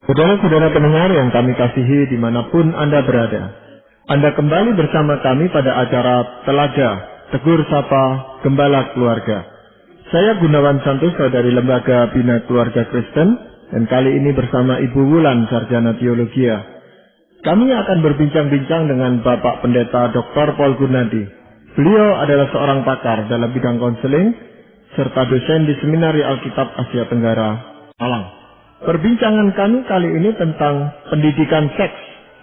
Saudara-saudara pendengar yang kami kasihi dimanapun Anda berada, Anda kembali bersama kami pada acara Telaga Tegur Sapa Gembala Keluarga. Saya Gunawan Santoso dari Lembaga Bina Keluarga Kristen, dan kali ini bersama Ibu Wulan, Sarjana Teologia. Kami akan berbincang-bincang dengan Bapak Pendeta Dr. Paul Gunadi. Beliau adalah seorang pakar dalam bidang konseling, serta dosen di Seminari Alkitab Asia Tenggara, Malang. Perbincangan kami kali ini tentang pendidikan seks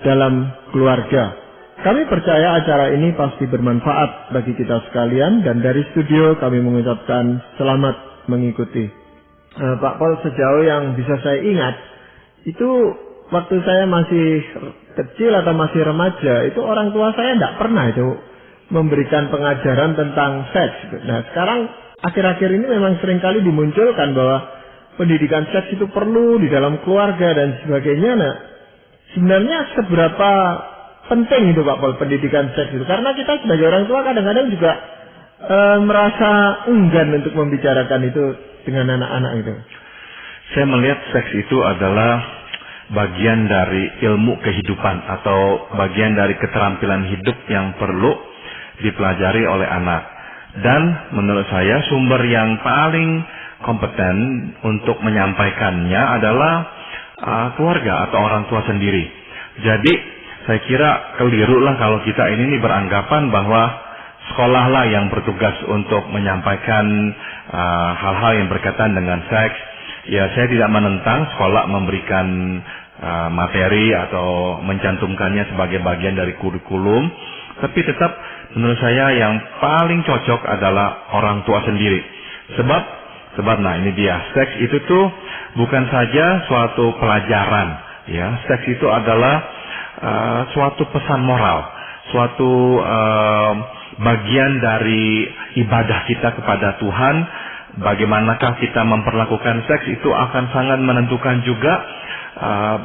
dalam keluarga. Kami percaya acara ini pasti bermanfaat bagi kita sekalian, dan dari studio kami mengucapkan selamat mengikuti. Pak Paul, sejauh yang bisa saya ingat, itu waktu saya masih kecil atau masih remaja, itu orang tua saya tidak pernah itu memberikan pengajaran tentang seks. Nah, sekarang akhir-akhir ini memang seringkali dimunculkan bahwa pendidikan seks itu perlu di dalam keluarga dan sebagainya. Nah, sebenarnya seberapa penting itu Pak Paul pendidikan seks itu? Karena kita sebagai orang tua kadang-kadang juga merasa enggan untuk membicarakan itu dengan anak-anak itu. Saya melihat seks itu adalah bagian dari ilmu kehidupan atau bagian dari keterampilan hidup yang perlu dipelajari oleh anak. Dan menurut saya sumber yang paling kompeten untuk menyampaikannya adalah keluarga atau orang tua sendiri. Jadi saya kira keliru lah kalau kita ini beranggapan bahwa sekolahlah yang bertugas untuk menyampaikan hal-hal yang berkaitan dengan seks. Ya, saya tidak menentang sekolah memberikan materi atau mencantumkannya sebagai bagian dari kurikulum, tapi tetap menurut saya yang paling cocok adalah orang tua sendiri. Sebab nah ini dia, seks itu tuh bukan saja suatu pelajaran, ya. Seks itu adalah suatu pesan moral, suatu bagian dari ibadah kita kepada Tuhan. Bagaimanakah kita memperlakukan seks itu akan sangat menentukan juga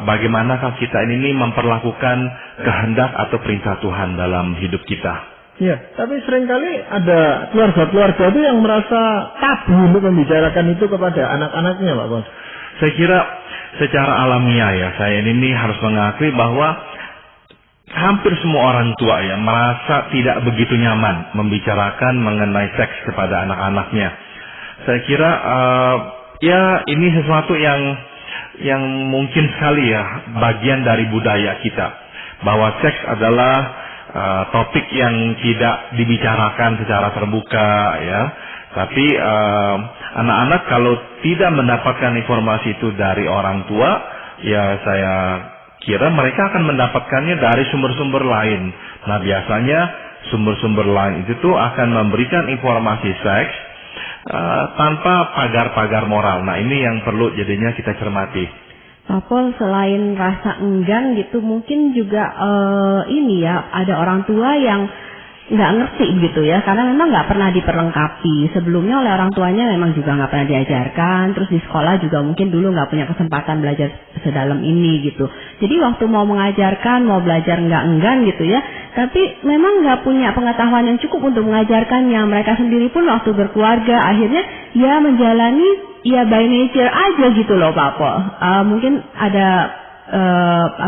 bagaimanakah kita ini memperlakukan kehendak atau perintah Tuhan dalam hidup kita. Ya, tapi seringkali ada keluarga-keluarga itu yang merasa tabu untuk membicarakan itu kepada anak-anaknya, Pak Bos. Saya kira secara alamiah ya, saya ini harus mengakui bahwa hampir semua orang tua ya merasa tidak begitu nyaman membicarakan mengenai seks kepada anak-anaknya. Saya kira ya ini sesuatu yang mungkin sekali ya bagian dari budaya kita, bahwa seks adalah topik yang tidak dibicarakan secara terbuka ya. Tapi anak-anak kalau tidak mendapatkan informasi itu dari orang tua, ya saya kira mereka akan mendapatkannya dari sumber-sumber lain. Nah, biasanya sumber-sumber lain itu tuh akan memberikan informasi seks tanpa pagar-pagar moral. Nah, ini yang perlu jadinya kita cermati. Pak Paul, selain rasa enggan gitu, mungkin juga ini ya, ada orang tua yang nggak ngerti gitu ya, karena memang nggak pernah diperlengkapi sebelumnya oleh orang tuanya, memang juga nggak pernah diajarkan, terus di sekolah juga mungkin dulu nggak punya kesempatan belajar sedalam ini gitu. Jadi waktu mau mengajarkan, mau belajar nggak enggan gitu ya, tapi memang nggak punya pengetahuan yang cukup untuk mengajarkannya. Mereka sendiri pun waktu berkeluarga akhirnya ya menjalani ya by nature aja gitu loh Pak Paul. Mungkin ada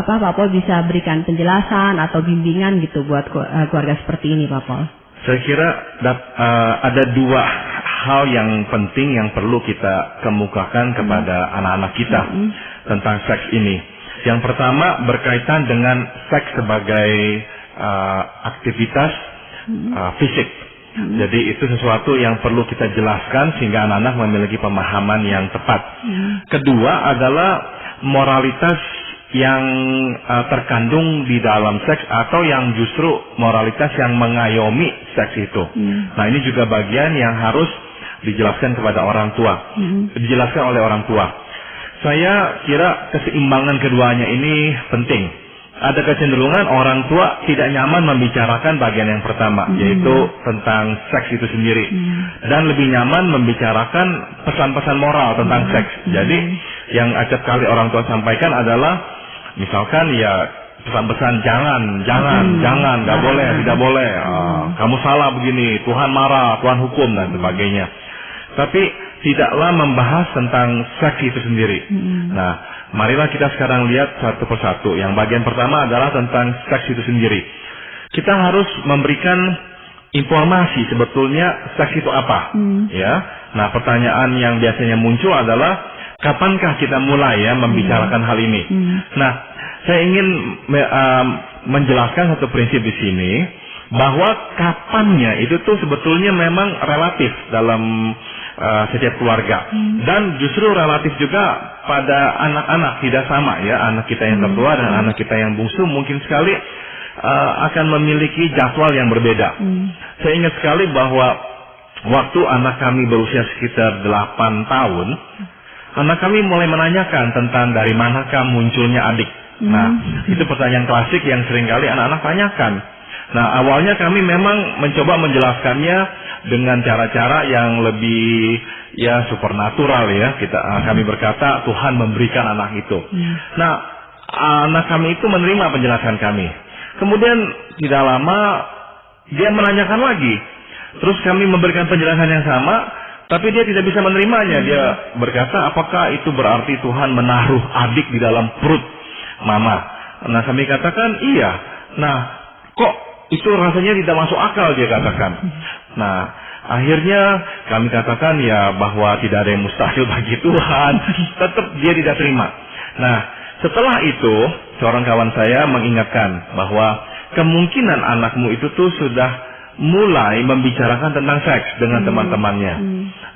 Pak Paul bisa berikan penjelasan atau bimbingan gitu buat keluarga seperti ini, Pak Paul. Saya kira ada dua hal yang penting yang perlu kita kemukakan kepada anak-anak kita tentang seks ini. Yang pertama berkaitan dengan seks sebagai aktivitas fisik. Jadi itu sesuatu yang perlu kita jelaskan sehingga anak-anak memiliki pemahaman yang tepat. Kedua adalah moralitas yang terkandung di dalam seks atau yang justru moralitas yang mengayomi seks itu. Nah, ini juga bagian yang harus dijelaskan kepada orang tua, dijelaskan oleh orang tua. Saya kira keseimbangan keduanya ini penting. Ada kecenderungan orang tua tidak nyaman membicarakan bagian yang pertama, yaitu tentang seks itu sendiri, dan lebih nyaman membicarakan pesan-pesan moral tentang seks. Jadi yang acap kali orang tua sampaikan adalah misalkan ya pesan-pesan jangan, nggak boleh, tidak boleh, kamu salah begini, Tuhan marah, Tuhan hukum dan sebagainya. Tapi tidaklah membahas tentang seks itu sendiri. Nah, marilah kita sekarang lihat satu persatu. Yang bagian pertama adalah tentang seks itu sendiri. Kita harus memberikan informasi sebetulnya seks itu apa, ya. Nah, pertanyaan yang biasanya muncul adalah kapankah kita mulai ya membicarakan hal ini. Nah, saya ingin menjelaskan satu prinsip di sini bahwa kapannya itu tuh sebetulnya memang relatif dalam setiap keluarga, dan justru relatif juga pada anak-anak, tidak sama ya, anak kita yang tertua dan anak kita yang bungsu mungkin sekali akan memiliki jadwal yang berbeda. Saya ingat sekali bahwa waktu anak kami berusia sekitar 8 tahun, anak kami mulai menanyakan tentang dari manakah munculnya adik. Nah, itu pertanyaan klasik yang seringkali anak-anak tanyakan. Nah, awalnya kami memang mencoba menjelaskannya dengan cara-cara yang lebih ya supernatural ya. Kami berkata Tuhan memberikan anak itu. Nah, anak kami itu menerima penjelasan kami. Kemudian tidak lama dia menanyakan lagi. Terus kami memberikan penjelasan yang sama, tapi dia tidak bisa menerimanya. Dia berkata, apakah itu berarti Tuhan menaruh adik di dalam perut mama? Nah, kami katakan iya. Nah, kok itu rasanya tidak masuk akal, dia katakan. Nah, akhirnya kami katakan ya bahwa tidak ada yang mustahil bagi Tuhan. Tetap dia tidak terima. Nah, setelah itu seorang kawan saya mengingatkan bahwa kemungkinan anakmu itu tuh sudah mulai membicarakan tentang seks dengan teman-temannya.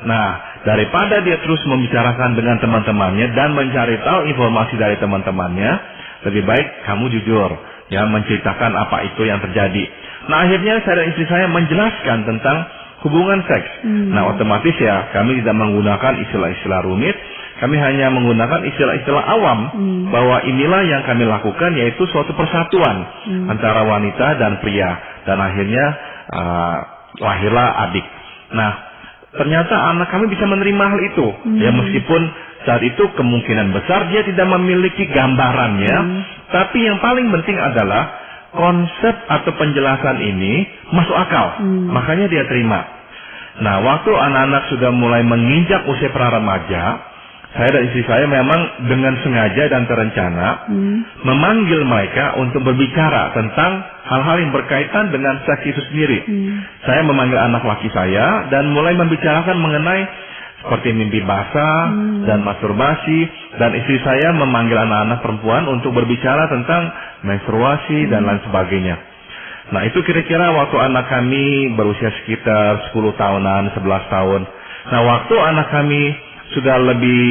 Nah, daripada dia terus membicarakan dengan teman-temannya dan mencari tahu informasi dari teman-temannya, lebih baik kamu jujur ya, menceritakan apa itu yang terjadi. Nah, akhirnya saya dan istri saya menjelaskan tentang hubungan seks. Nah, otomatis ya kami tidak menggunakan istilah-istilah rumit, kami hanya menggunakan istilah-istilah awam bahwa inilah yang kami lakukan, yaitu suatu persatuan antara wanita dan pria, dan akhirnya lahirlah adik. Nah, ternyata anak kami bisa menerima hal itu ya, meskipun saat itu kemungkinan besar dia tidak memiliki gambarannya, tapi yang paling penting adalah konsep atau penjelasan ini masuk akal, makanya dia terima. Nah, waktu anak-anak sudah mulai menginjak usia pra-remaja, saya dan istri saya memang dengan sengaja dan terencana memanggil mereka untuk berbicara tentang hal-hal yang berkaitan dengan seks itu sendiri. Saya memanggil anak laki saya dan mulai membicarakan mengenai seperti mimpi basah dan masturbasi, dan istri saya memanggil anak-anak perempuan untuk berbicara tentang menstruasi dan lain sebagainya. Nah, itu kira-kira waktu anak kami berusia sekitar 10 tahunan, 11 tahun. Nah, waktu anak kami sudah lebih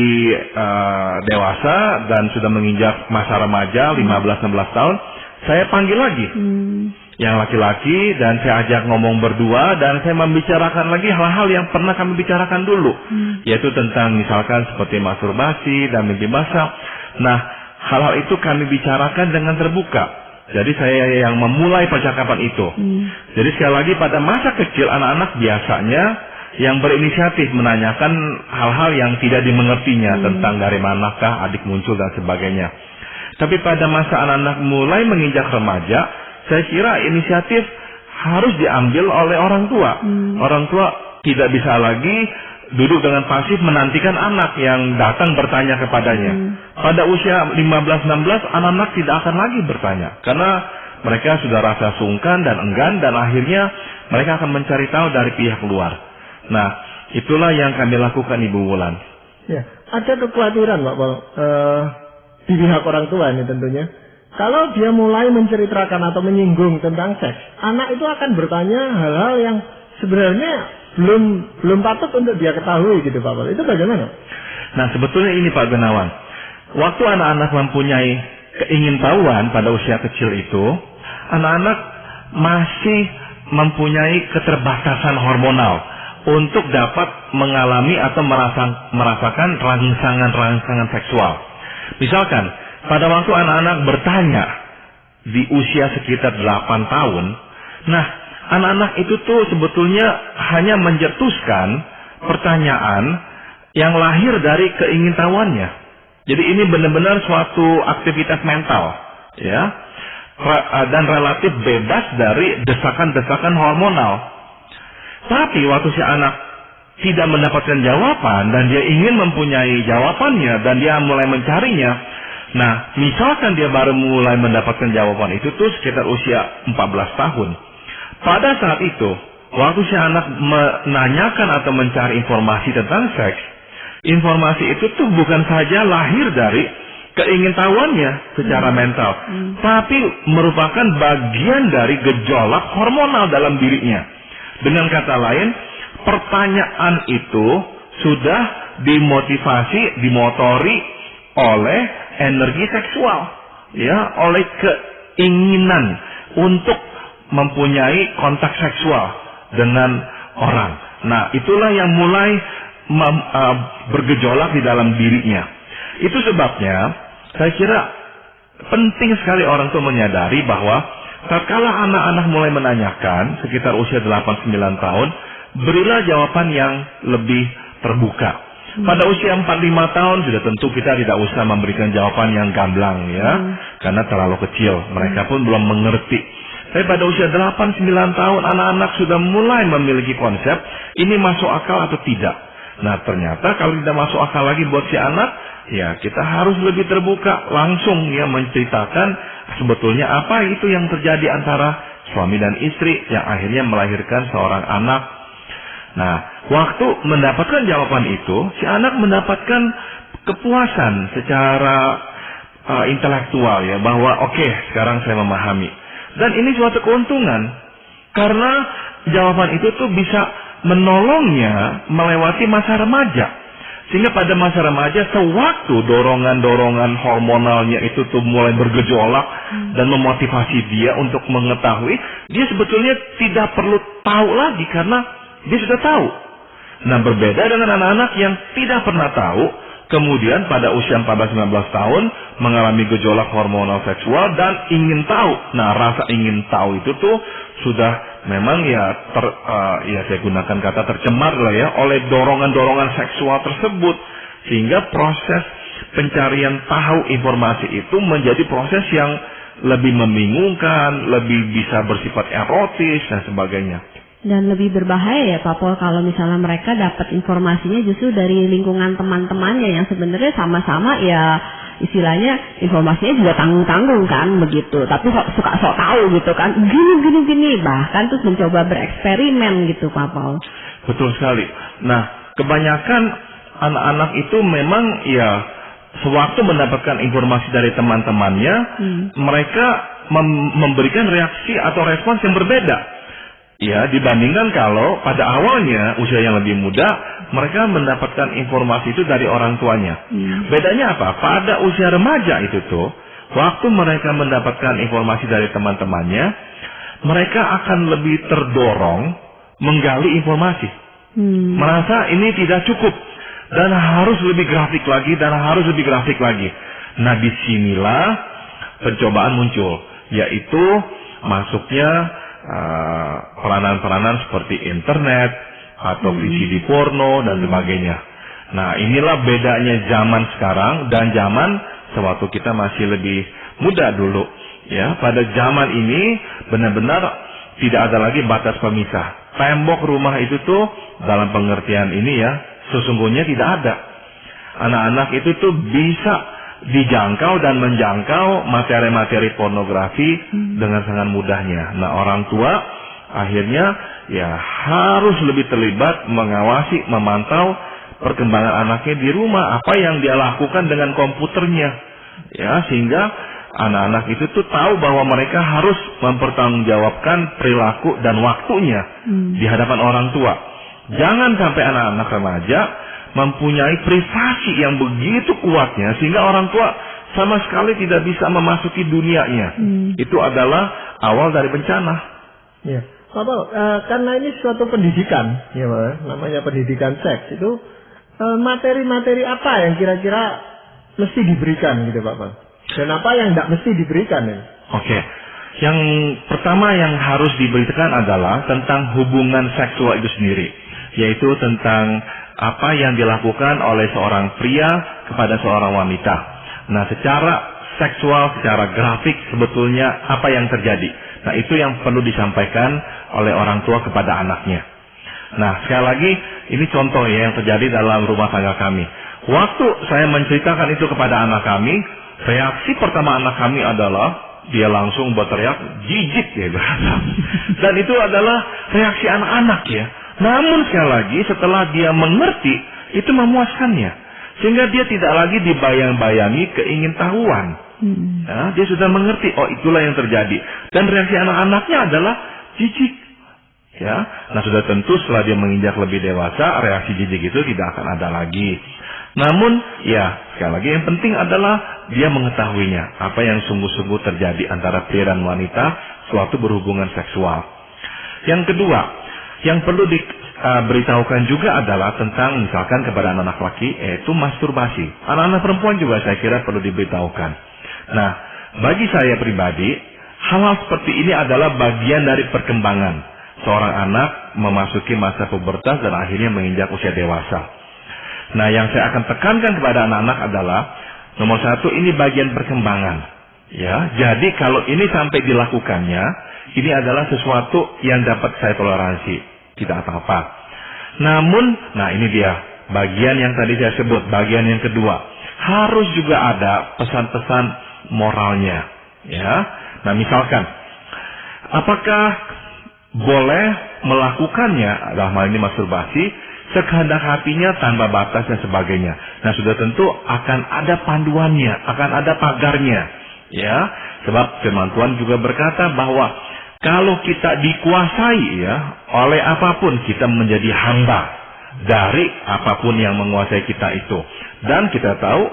dewasa dan sudah menginjak masa remaja 15-16 tahun, saya panggil lagi yang laki-laki dan saya ajak ngomong berdua, dan saya membicarakan lagi hal-hal yang pernah kami bicarakan dulu, yaitu tentang misalkan seperti masturbasi dan mimpi basah. Nah, hal-hal itu kami bicarakan dengan terbuka. Jadi saya yang memulai percakapan itu. Jadi sekali lagi, pada masa kecil anak-anak biasanya yang berinisiatif menanyakan hal-hal yang tidak dimengertinya tentang dari manakah adik muncul dan sebagainya. Tapi pada masa anak-anak mulai menginjak remaja, saya kira inisiatif harus diambil oleh orang tua. Orang tua tidak bisa lagi duduk dengan pasif menantikan anak yang datang bertanya kepadanya. Pada usia 15-16, anak-anak tidak akan lagi bertanya, karena mereka sudah rasa sungkan dan enggan, dan akhirnya mereka akan mencari tahu dari pihak luar. Nah, itulah yang kami lakukan, Ibu Wulan. Ya, ada kekhawatiran Pak Paul, di pihak orang tua ini tentunya. Kalau dia mulai menceritakan atau menyinggung tentang seks, anak itu akan bertanya hal-hal yang sebenarnya belum patut untuk dia ketahui gitu Pak Paul. Itu bagaimana? Nah, sebetulnya ini Pak Gunawan, waktu anak-anak mempunyai keingintahuan pada usia kecil itu, anak-anak masih mempunyai keterbatasan hormonal untuk dapat mengalami atau merasakan rangsangan-rangsangan seksual. Misalkan, pada waktu anak-anak bertanya di usia sekitar 8 tahun, nah, anak-anak itu tuh sebetulnya hanya mencetuskan pertanyaan yang lahir dari keingintahuannya. Jadi ini benar-benar suatu aktivitas mental, ya, dan relatif bebas dari desakan-desakan hormonal. Tapi waktu si anak tidak mendapatkan jawaban dan dia ingin mempunyai jawabannya dan dia mulai mencarinya, Nah, misalkan dia baru mulai mendapatkan jawaban itu tuh sekitar usia 14 tahun. Pada saat itu, waktu si anak menanyakan atau mencari informasi tentang seks, informasi itu tuh bukan saja lahir dari keingintahuannya secara mental, tapi merupakan bagian dari gejolak hormonal dalam dirinya. Dengan kata lain, pertanyaan itu sudah dimotori oleh energi seksual, ya, oleh keinginan untuk mempunyai kontak seksual dengan orang. Nah, itulah yang mulai bergejolak di dalam dirinya. Itu sebabnya saya kira penting sekali orang tua menyadari bahwa tatkala anak-anak mulai menanyakan sekitar usia 8-9 tahun, berilah jawaban yang lebih terbuka. Pada usia 4-5 tahun sudah tentu kita tidak usah memberikan jawaban yang gamblang, ya, karena terlalu kecil, mereka pun belum mengerti. Tapi pada usia 8-9 tahun anak-anak sudah mulai memiliki konsep ini masuk akal atau tidak. Nah, ternyata kalau tidak masuk akal lagi buat si anak, ya kita harus lebih terbuka, langsung ya menceritakan sebetulnya apa itu yang terjadi antara suami dan istri yang akhirnya melahirkan seorang anak. Nah, waktu mendapatkan jawaban itu, si anak mendapatkan kepuasan secara intelektual, ya, bahwa oke, sekarang saya memahami. Dan ini suatu keuntungan karena jawaban itu tuh bisa menolongnya melewati masa remaja. Sehingga pada masa remaja, sewaktu dorongan-dorongan hormonalnya itu tuh mulai bergejolak dan memotivasi dia untuk mengetahui, dia sebetulnya tidak perlu tahu lagi karena dia sudah tahu. Nah, berbeda dengan anak-anak yang tidak pernah tahu, kemudian pada usia 14-19 tahun mengalami gejolak hormonal seksual dan ingin tahu. Nah, rasa ingin tahu itu tuh sudah memang ya saya gunakan kata tercemar lah ya oleh dorongan-dorongan seksual tersebut, sehingga proses pencarian tahu informasi itu menjadi proses yang lebih membingungkan, lebih bisa bersifat erotis dan sebagainya. Dan lebih berbahaya ya Pak Pol kalau misalnya mereka dapat informasinya justru dari lingkungan teman-temannya yang sebenarnya sama-sama ya istilahnya informasinya juga tanggung-tanggung kan begitu, tapi suka sok tahu gitu kan, gini bahkan terus mencoba bereksperimen gitu Pak Pol. Betul sekali. Nah, kebanyakan anak-anak itu memang ya sewaktu mendapatkan informasi dari teman-temannya, mereka memberikan reaksi atau respons yang berbeda. Ya, dibandingkan kalau pada awalnya usia yang lebih muda mereka mendapatkan informasi itu dari orang tuanya. Bedanya apa? Pada usia remaja itu tuh, waktu mereka mendapatkan informasi dari teman-temannya, mereka akan lebih terdorong menggali informasi. Merasa ini tidak cukup dan harus lebih grafik lagi dan harus lebih grafik lagi. Nah, disinilah pencobaan muncul, yaitu masuknya peranan-peranan seperti internet atau VCD porno dan sebagainya. Nah, inilah bedanya zaman sekarang dan zaman sewaktu kita masih lebih muda dulu. Ya, pada zaman ini benar-benar tidak ada lagi batas pemisah. Tembok rumah itu tuh dalam pengertian ini ya, sesungguhnya tidak ada. Anak-anak itu tuh bisa dijangkau dan menjangkau materi-materi pornografi dengan sangat mudahnya. Nah, orang tua akhirnya ya harus lebih terlibat mengawasi, memantau perkembangan anaknya di rumah, apa yang dia lakukan dengan komputernya, ya, sehingga anak-anak itu tuh tahu bahwa mereka harus mempertanggungjawabkan perilaku dan waktunya di hadapan orang tua. Jangan sampai anak-anak remaja mempunyai privasi yang begitu kuatnya sehingga orang tua sama sekali tidak bisa memasuki dunianya. Itu adalah awal dari bencana. Ya, Bapak, karena ini suatu pendidikan, ya Pak, namanya pendidikan seks itu materi-materi apa yang kira-kira mesti diberikan gitu Pak? Dan apa yang tidak mesti diberikan ya? Oke. Yang pertama yang harus diberikan adalah tentang hubungan seksual itu sendiri, yaitu tentang apa yang dilakukan oleh seorang pria kepada seorang wanita. Nah, secara seksual, secara grafik sebetulnya apa yang terjadi. Nah, itu yang perlu disampaikan oleh orang tua kepada anaknya. Nah, sekali lagi ini contoh ya yang terjadi dalam rumah tangga kami. Waktu saya menceritakan itu kepada anak kami, reaksi pertama anak kami adalah dia langsung berteriak, jijik ya berkata. Dan itu adalah reaksi anak-anak ya. Namun sekali lagi setelah dia mengerti, itu memuaskannya. Sehingga dia tidak lagi dibayang-bayangi keingintahuan. Ya, dia sudah mengerti, oh itulah yang terjadi. Dan reaksi anak-anaknya adalah jijik. Ya, nah sudah tentu setelah dia menginjak lebih dewasa, reaksi jijik itu tidak akan ada lagi. Namun, ya sekali lagi yang penting adalah dia mengetahuinya, apa yang sungguh-sungguh terjadi antara pria dan wanita suatu berhubungan seksual. Yang kedua, yang perlu diberitahukan juga adalah tentang misalkan kepada anak-anak laki, yaitu masturbasi. Anak-anak perempuan juga saya kira perlu diberitahukan. Nah, bagi saya pribadi, hal-hal seperti ini adalah bagian dari perkembangan seorang anak memasuki masa pubertas dan akhirnya menginjak usia dewasa. Nah, yang saya akan tekankan kepada anak-anak adalah nomor satu, ini bagian perkembangan. Ya, jadi kalau ini sampai dilakukannya, ini adalah sesuatu yang dapat saya toleransi, tidak apa-apa. Namun, nah ini dia bagian yang tadi saya sebut, bagian yang kedua, harus juga ada pesan-pesan moralnya. Ya, nah misalkan, apakah boleh melakukannya dalam hal ini masturbasi sekehendak hatinya tanpa batas dan sebagainya. Nah sudah tentu akan ada panduannya, akan ada pagarnya, ya. Sebab firman Tuhan juga berkata bahwa kalau kita dikuasai ya oleh apapun, kita menjadi hamba dari apapun yang menguasai kita itu. Dan kita tahu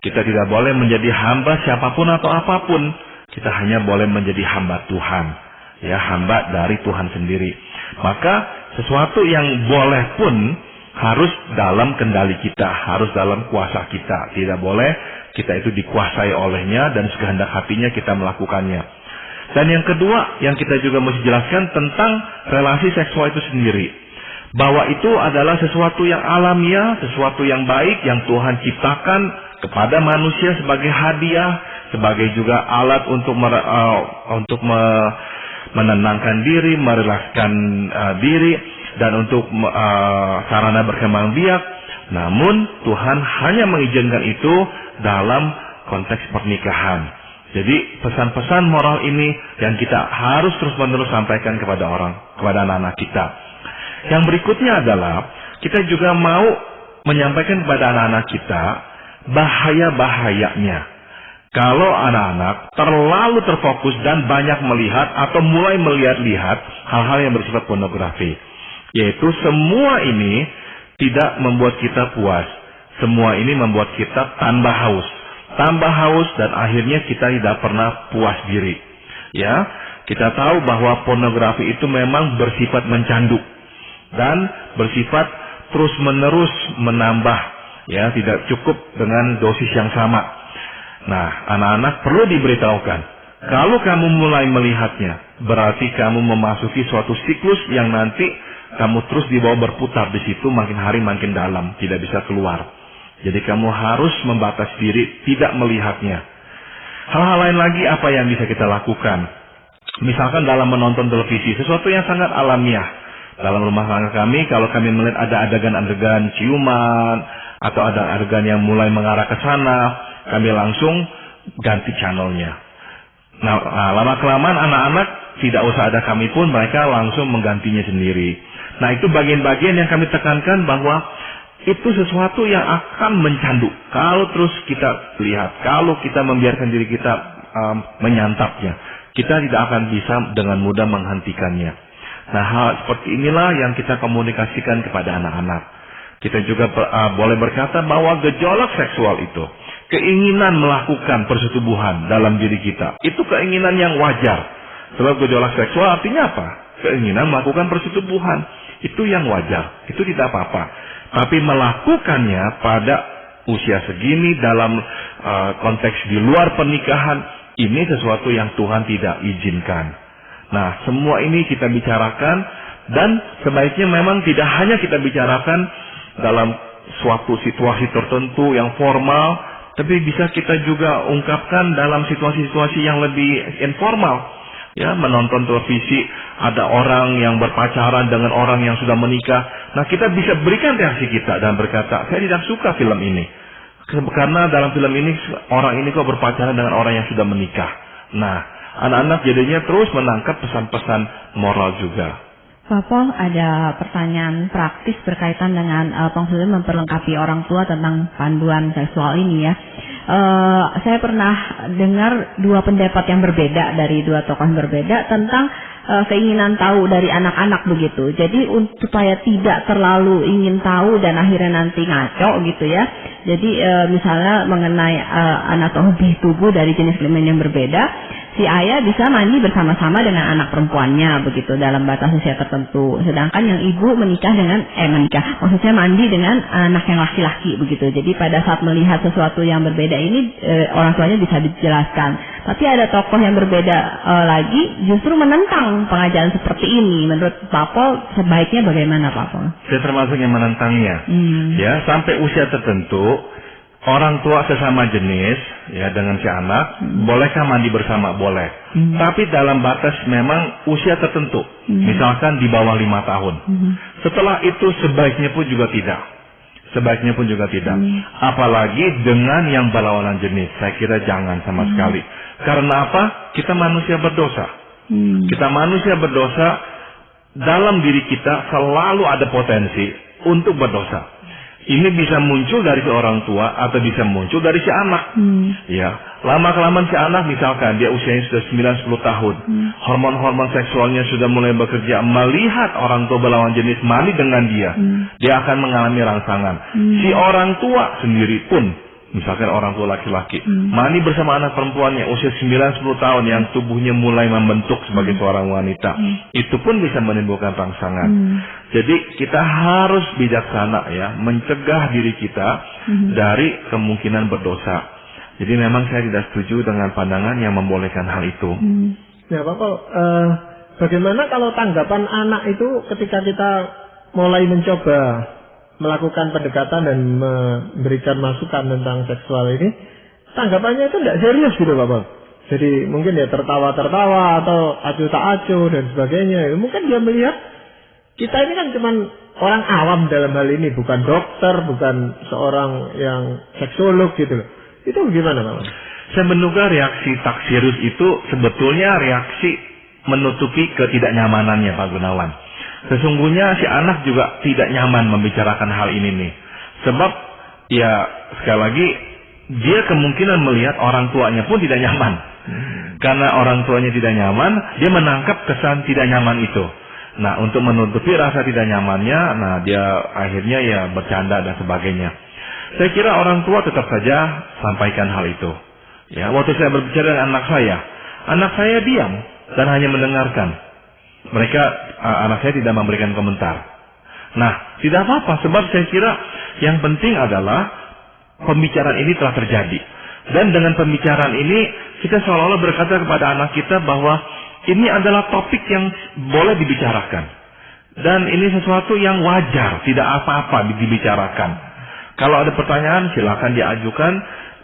kita tidak boleh menjadi hamba siapapun atau apapun. Kita hanya boleh menjadi hamba Tuhan, ya, hamba dari Tuhan sendiri. Maka sesuatu yang boleh pun harus dalam kendali kita, harus dalam kuasa kita. Tidak boleh kita itu dikuasai olehnya dan sekehendak hatinya kita melakukannya. Dan yang kedua, yang kita juga mesti jelaskan tentang relasi seksual itu sendiri. Bahwa itu adalah sesuatu yang alamiah, sesuatu yang baik, yang Tuhan ciptakan kepada manusia sebagai hadiah, sebagai juga alat untuk menenangkan diri, merelakskan diri, dan untuk sarana berkembang biak. Namun Tuhan hanya mengizinkan itu dalam konteks pernikahan. Jadi pesan-pesan moral ini yang kita harus terus-menerus sampaikan kepada anak-anak kita. Yang berikutnya adalah kita juga mau menyampaikan kepada anak-anak kita bahaya-bahayanya kalau anak-anak terlalu terfokus dan banyak melihat atau mulai melihat-lihat hal-hal yang bersifat pornografi. Yaitu semua ini tidak membuat kita puas. Semua ini membuat kita tambah haus dan akhirnya kita tidak pernah puas diri. Ya, kita tahu bahwa pornografi itu memang bersifat mencandu dan bersifat terus-menerus menambah, ya, tidak cukup dengan dosis yang sama. Nah, anak-anak perlu diberitahukan, kalau kamu mulai melihatnya, berarti kamu memasuki suatu siklus yang nanti kamu terus dibawa berputar di situ, makin hari makin dalam, tidak bisa keluar. Jadi kamu harus membatasi diri, tidak melihatnya. Hal-hal lain lagi apa yang bisa kita lakukan? Misalkan dalam menonton televisi, sesuatu yang sangat alamiah. Dalam rumah tangga kami, kalau kami melihat ada adegan-adegan ciuman, atau ada adegan yang mulai mengarah ke sana, kami langsung ganti channelnya. Nah, lama-kelamaan anak-anak tidak usah ada kami pun, mereka langsung menggantinya sendiri. Nah, itu bagian-bagian yang kami tekankan bahwa itu sesuatu yang akan mencandu. Kalau terus kita lihat, kalau kita membiarkan diri kita menyantapnya, kita tidak akan bisa dengan mudah menghentikannya. Nah, hal seperti inilah yang kita komunikasikan kepada anak-anak. Kita juga boleh berkata bahwa gejolak seksual itu, keinginan melakukan persetubuhan dalam diri kita, itu keinginan yang wajar. Sebab gejolak seksual artinya apa? Keinginan melakukan persetubuhan. Itu yang wajar, itu tidak apa-apa. Tapi melakukannya pada usia segini dalam konteks di luar pernikahan, ini sesuatu yang Tuhan tidak izinkan. Nah, semua ini kita bicarakan, dan sebaiknya memang tidak hanya kita bicarakan dalam suatu situasi tertentu yang formal, tapi bisa kita juga ungkapkan dalam situasi-situasi yang lebih informal. Ya, menonton televisi, ada orang yang berpacaran dengan orang yang sudah menikah. Nah, kita bisa berikan reaksi kita dan berkata, saya tidak suka film ini. Karena dalam film ini orang ini kok berpacaran dengan orang yang sudah menikah. Nah, anak-anak jadinya terus menangkap pesan-pesan moral juga. Pak Pol, ada pertanyaan praktis berkaitan dengan maksudnya memperlengkapi orang tua tentang panduan seksual ini ya. Saya pernah dengar dua pendapat yang berbeda dari dua tokoh yang berbeda tentang keinginan tahu dari anak-anak begitu. Jadi supaya tidak terlalu ingin tahu dan akhirnya nanti ngaco gitu ya. Jadi misalnya mengenai anatomi tubuh dari jenis kelamin yang berbeda, si ayah bisa mandi bersama-sama dengan anak perempuannya begitu dalam batas usia tertentu. Sedangkan yang ibu menikah maksudnya mandi dengan anak yang laki-laki begitu. Jadi pada saat melihat sesuatu yang berbeda ini orang tuanya bisa dijelaskan. Tapi ada tokoh yang berbeda lagi justru menentang pengajaran seperti ini. Menurut Pak Pol sebaiknya bagaimana Pak Pol? Saya termasuk yang menentangnya. Ya, sampai usia tertentu orang tua sesama jenis ya dengan si anak bolehkah mandi bersama? Boleh. Tapi dalam batas memang usia tertentu. Misalkan di bawah 5 tahun. Setelah itu sebaiknya pun juga tidak. Apalagi dengan yang berlawanan jenis. Saya kira jangan sama sekali. Karena apa? Kita manusia berdosa. Kita manusia berdosa, dalam diri kita selalu ada potensi untuk berdosa. Ini bisa muncul dari seorang tua atau bisa muncul dari si anak. Ya, lama-kelamaan si anak misalkan dia usianya sudah 9-10 tahun. Hormon-hormon seksualnya sudah mulai bekerja, melihat orang tua berlawan jenis mandi dengan dia. Dia akan mengalami rangsangan. Si orang tua sendiri pun, misalkan orang tua laki-laki, mandi bersama anak perempuannya usia 9-10 tahun yang tubuhnya mulai membentuk sebagai seorang wanita. Itu pun bisa menimbulkan rangsangan. Jadi kita harus bijaksana ya, mencegah diri kita dari kemungkinan berdosa. Jadi memang saya tidak setuju dengan pandangan yang membolehkan hal itu. Ya Pak Pol, bagaimana kalau tanggapan anak itu ketika kita mulai mencoba melakukan pendekatan dan memberikan masukan tentang seksual ini, tanggapannya itu tidak serius gitu Pak Pol. Jadi mungkin ya tertawa-tertawa atau acuh tak acuh dan sebagainya. Mungkin dia melihat kita ini kan cuma orang awam dalam hal ini, bukan dokter, bukan seorang yang seksolog gitu loh. Itu gimana Pak? Saya menduga reaksi tak serius itu sebetulnya reaksi menutupi ketidaknyamanannya Pak Gunawan. Sesungguhnya si anak juga tidak nyaman membicarakan hal ini nih. Sebab ya sekali lagi dia kemungkinan melihat orang tuanya pun tidak nyaman. Karena orang tuanya tidak nyaman, dia menangkap kesan tidak nyaman itu. Nah, untuk menutupi rasa tidak nyamannya, nah dia akhirnya ya bercanda dan sebagainya. Saya kira orang tua tetap saja sampaikan hal itu. Ya, waktu saya berbicara dengan anak saya diam dan hanya mendengarkan. Anak saya tidak memberikan komentar. Nah, tidak apa-apa, sebab saya kira yang penting adalah pembicaraan ini telah terjadi. Dan dengan pembicaraan ini, kita seolah-olah berkata kepada anak kita bahwa ini adalah topik yang boleh dibicarakan. Dan ini sesuatu yang wajar, tidak apa-apa dibicarakan. Kalau ada pertanyaan, silakan diajukan.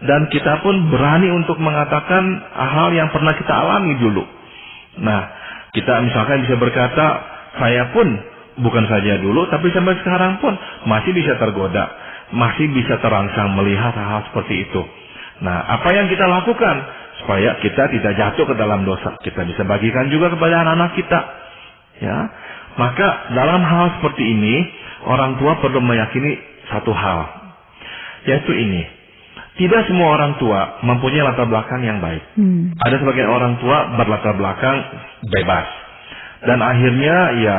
Dan kita pun berani untuk mengatakan hal yang pernah kita alami dulu. Nah, kita misalkan bisa berkata, saya pun bukan saja dulu, tapi sampai sekarang pun masih bisa tergoda, masih bisa terangsang melihat hal-hal seperti itu. Nah, apa yang kita lakukan supaya kita tidak jatuh ke dalam dosa? Kita bisa bagikan juga kepada anak-anak kita. Ya, maka dalam hal seperti ini, orang tua perlu meyakini satu hal, yaitu ini. Tidak semua orang tua mempunyai latar belakang yang baik. Ada sebagian orang tua berlatar belakang bebas. Dan akhirnya ya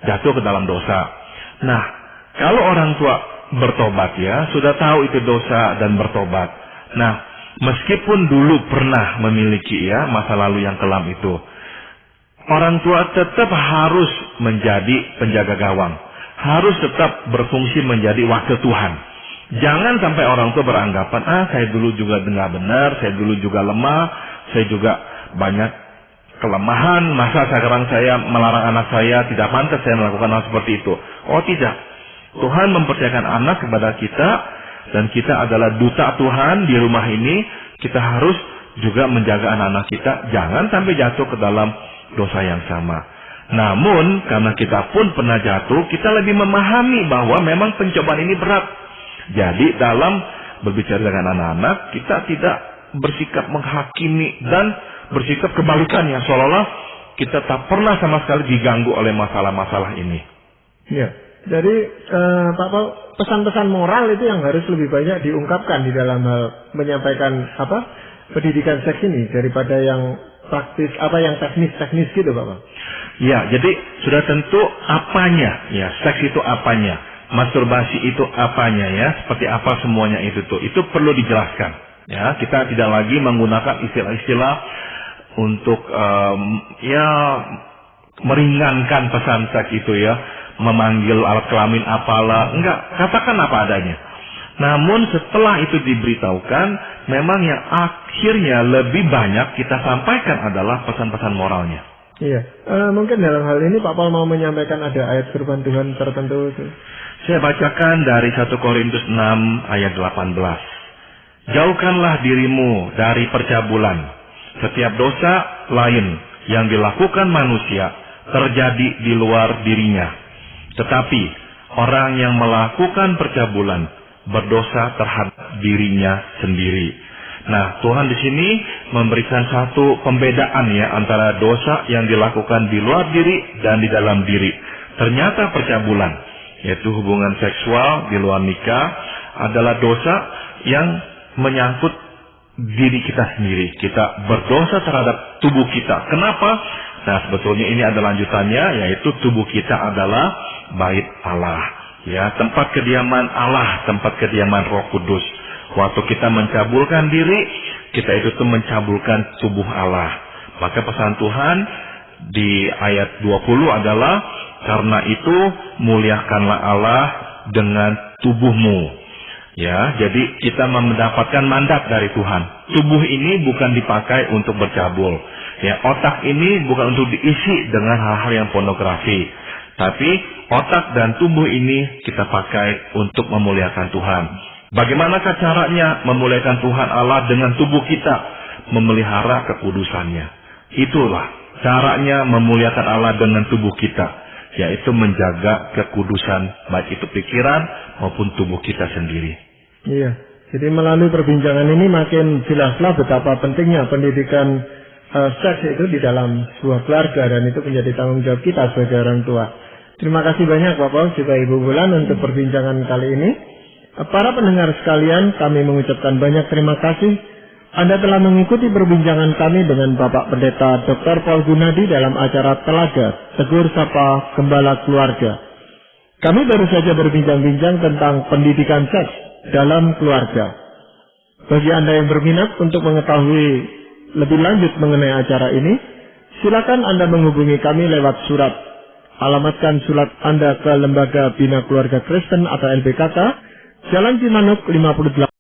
jatuh ke dalam dosa. Nah, kalau orang tua bertobat ya, sudah tahu itu dosa dan bertobat. Nah, meskipun dulu pernah memiliki ya masa lalu yang kelam itu, orang tua tetap harus menjadi penjaga gawang. Harus tetap berfungsi menjadi wakil Tuhan. Jangan sampai orang tua beranggapan, saya dulu juga nggak benar, saya dulu juga lemah, saya juga banyak kelemahan, masa sekarang saya melarang anak saya, tidak pantas saya melakukan hal seperti itu. Oh tidak, Tuhan mempercayakan anak kepada kita, dan kita adalah duta Tuhan di rumah ini. Kita harus juga menjaga anak-anak kita, jangan sampai jatuh ke dalam dosa yang sama. Namun, karena kita pun pernah jatuh, kita lebih memahami bahwa memang pencobaan ini berat. Jadi dalam berbicara dengan anak-anak, kita tidak bersikap menghakimi dan bersikap kebalikannya, seolah-olah kita tak pernah sama sekali diganggu oleh masalah-masalah ini. Ya, jadi Pak Paul, pesan-pesan moral itu yang harus lebih banyak diungkapkan di dalam hal menyampaikan pendidikan seks ini daripada yang praktis, yang teknis-teknis gitu, Pak. Ya, jadi sudah tentu apanya, ya, seks itu apanya, masturbasi itu apanya, ya, seperti apa semuanya itu perlu dijelaskan. Ya, kita tidak lagi menggunakan istilah-istilah untuk meringankan pesan seks itu, ya, memanggil alat kelamin apalah, enggak, katakan apa adanya. Namun setelah itu diberitahukan, memang yang akhirnya lebih banyak kita sampaikan adalah pesan-pesan moralnya. Iya, mungkin dalam hal ini Pak Paul mau menyampaikan ada ayat firman Tuhan tertentu itu. Saya bacakan dari 1 Korintus 6 ayat 18. Jauhkanlah dirimu dari percabulan. Setiap dosa lain yang dilakukan manusia terjadi di luar dirinya. Tetapi orang yang melakukan percabulan berdosa terhadap dirinya sendiri. Nah, Tuhan di sini memberikan satu pembedaan, ya, antara dosa yang dilakukan di luar diri dan di dalam diri. Ternyata percabulan, yaitu hubungan seksual di luar nikah, adalah dosa yang menyangkut diri kita sendiri. Kita berdosa terhadap tubuh kita. Kenapa? Nah, sebetulnya ini adalah lanjutannya, yaitu tubuh kita adalah bait Allah, ya, tempat kediaman Allah, tempat kediaman Roh Kudus. Waktu kita mencabulkan diri, kita itu tuh mencabulkan tubuh Allah. Maka pesan Tuhan di ayat 20 adalah, karena itu muliakanlah Allah dengan tubuhmu. Ya, jadi kita mendapatkan mandat dari Tuhan. Tubuh ini bukan dipakai untuk bercabul. Ya, otak ini bukan untuk diisi dengan hal-hal yang pornografi. Tapi otak dan tubuh ini kita pakai untuk memuliakan Tuhan. Bagaimanakah caranya memuliakan Tuhan Allah dengan tubuh kita? Memelihara kekudusannya. Itulah caranya memuliakan Allah dengan tubuh kita, yaitu menjaga kekudusan baik itu pikiran maupun tubuh kita sendiri. Iya, jadi melalui perbincangan ini makin jelaslah betapa pentingnya pendidikan seks itu di dalam sebuah keluarga, dan itu menjadi tanggung jawab kita sebagai orang tua. Terima kasih banyak Bapak juga Ibu Bulan untuk perbincangan kali ini. Para pendengar sekalian, kami mengucapkan banyak terima kasih. Anda telah mengikuti perbincangan kami dengan Bapak Pendeta Dr. Paul Gunadi dalam acara Telaga Tegur Sapa Gembala Keluarga. Kami baru saja berbincang-bincang tentang pendidikan seks dalam keluarga. Bagi Anda yang berminat untuk mengetahui lebih lanjut mengenai acara ini, silakan Anda menghubungi kami lewat surat. Alamatkan surat Anda ke Lembaga Bina Keluarga Kristen atau LBKK, Jalan Cimanuk 58